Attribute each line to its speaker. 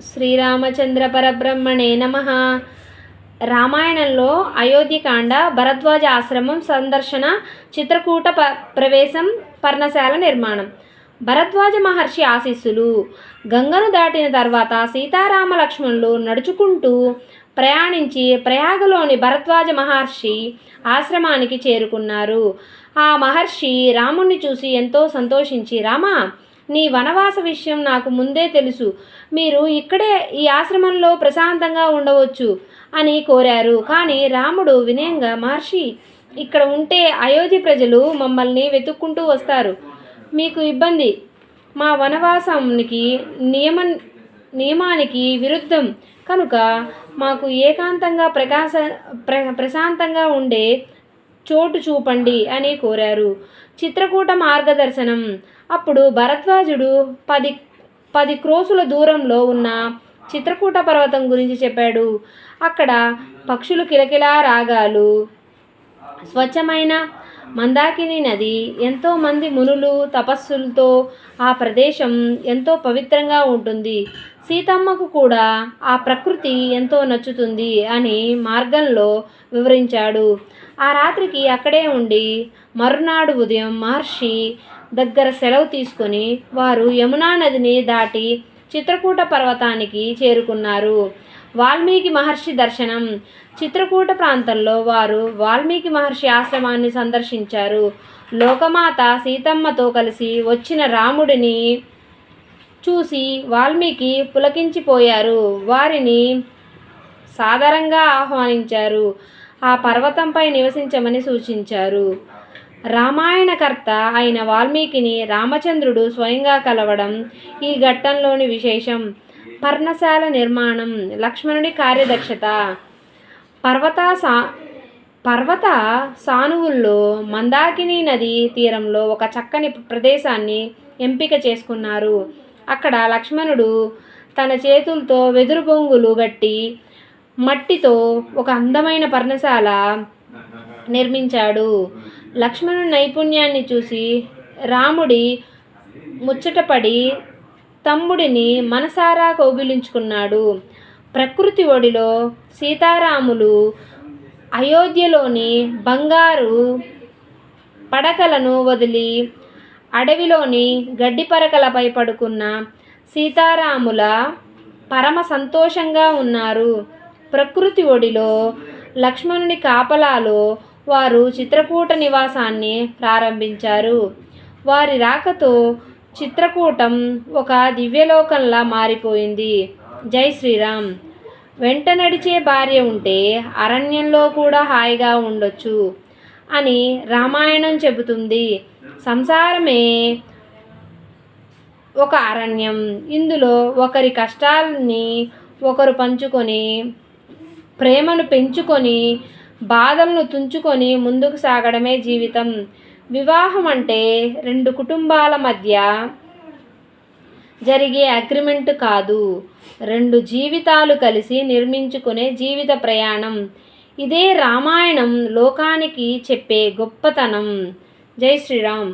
Speaker 1: శ్రీరామచంద్ర పరబ్రహ్మణే నమః. రామాయణంలో అయోధ్యకాండ, భరద్వాజ ఆశ్రమం సందర్శన, చిత్రకూట ప్రవేశం, పర్ణశాల నిర్మాణం. భరద్వాజ మహర్షి ఆశీస్సులు. గంగను దాటిన తర్వాత సీతారామ లక్ష్మణులు నడుచుకుంటూ ప్రయాణించి ప్రయాగలోని భరద్వాజ మహర్షి ఆశ్రమానికి చేరుకున్నారు. ఆ మహర్షి రాముణ్ణి చూసి ఎంతో సంతోషించి, రామా, నీ వనవాస విషయం నాకు ముందే తెలుసు. మీరు ఇక్కడే ఈ ఆశ్రమంలో ప్రశాంతంగా ఉండవచ్చు అని కోరారు. కానీ రాముడు వినయంగా, మహర్షి, ఇక్కడ ఉంటే అయోధ్య ప్రజలు మమ్మల్ని వెతుక్కుంటూ వస్తారు. మీకు ఇబ్బంది. మా వనవాసానికి నియమానికి విరుద్ధం కనుక మాకు ఏకాంతంగా ప్రశాంతంగా ఉండే చోటు చూపండి అని కోరారు. చిత్రకూట మార్గదర్శనం. అప్పుడు భరద్వాజుడు 10 క్రోసుల దూరంలో ఉన్న చిత్రకూట పర్వతం గురించి చెప్పాడు. అక్కడ పక్షులు కిలకిలా రాగాలు, స్వచ్ఛమైన మందాకిని నది, ఎంతోమంది మునులు తపస్సులతో ఆ ప్రదేశం ఎంతో పవిత్రంగా ఉంటుంది. సీతమ్మకు కూడా ఆ ప్రకృతి ఎంతో నచ్చుతుంది అని మార్గంలో వివరించాడు. ఆ రాత్రికి అక్కడే ఉండి మరునాడు ఉదయం మహర్షి దగ్గర సెలవు తీసుకొని వారు యమునా నదిని దాటి చిత్రకూట పర్వతానికి చేరుకున్నారు. వాల్మీకి మహర్షి దర్శనం. చిత్రకూట ప్రాంతంలో వారు వాల్మీకి మహర్షి ఆశ్రమాన్ని సందర్శించారు. లోకమాత సీతమ్మతో కలిసి వచ్చిన రాముడిని చూసి వాల్మీకి పులకించిపోయారు. వారిని సాదరంగా ఆహ్వానించారు. ఆ పర్వతంపై నివసించమని సూచించారు. రామాయణకర్త అయిన వాల్మీకిని రామచంద్రుడు స్వయంగా కలవడం ఈ ఘట్టంలోని విశేషం. పర్ణశాల నిర్మాణం. లక్ష్మణుడి కార్యదక్షత. పర్వత సానువుల్లో మందాకిని నది తీరంలో ఒక చక్కని ప్రదేశాన్ని ఎంపిక చేసుకున్నారు. అక్కడ లక్ష్మణుడు తన చేతులతో వెదురు బొంగులు గట్టి మట్టితో ఒక అందమైన పర్ణశాల నిర్మించాడు. లక్ష్మణుడి నైపుణ్యాన్ని చూసి రాముడి ముచ్చటపడి తమ్ముడిని మనసారా కౌగిలించుకున్నాడు. ప్రకృతి ఒడిలో సీతారాములు అయోధ్యలోని బంగారు పడకలను వదిలి అడవిలోని గడ్డి పరకలపై పడుకున్న సీతారాముల పరమ సంతోషంగా ఉన్నారు. ప్రకృతి ఒడిలో లక్ష్మణుని కాపలాలో వారు చిత్రకూట నివాసాన్ని ప్రారంభించారు. వారి రాకతో చిత్రకూటం ఒక దివ్యలోకంలా మారిపోయింది. జై శ్రీరామ్. వెంట నడిచే భార్య ఉంటే అరణ్యంలో కూడా హాయిగా ఉండొచ్చు అని రామాయణం చెబుతుంది. సంసారమే ఒక అరణ్యం. ఇందులో ఒకరి కష్టాలని ఒకరు పంచుకొని, ప్రేమను పెంచుకొని, బాధలను తుంచుకొని ముందుకు సాగడమే జీవితం. వివాహం అంటే 2 కుటుంబాల మధ్య జరిగే అగ్రిమెంట్ కాదు, 2 జీవితాలు కలిసి నిర్మించుకునే జీవిత ప్రయాణం. ఇదే రామాయణం లోకానికి చెప్పే గొప్పతనం. జై శ్రీరామ్.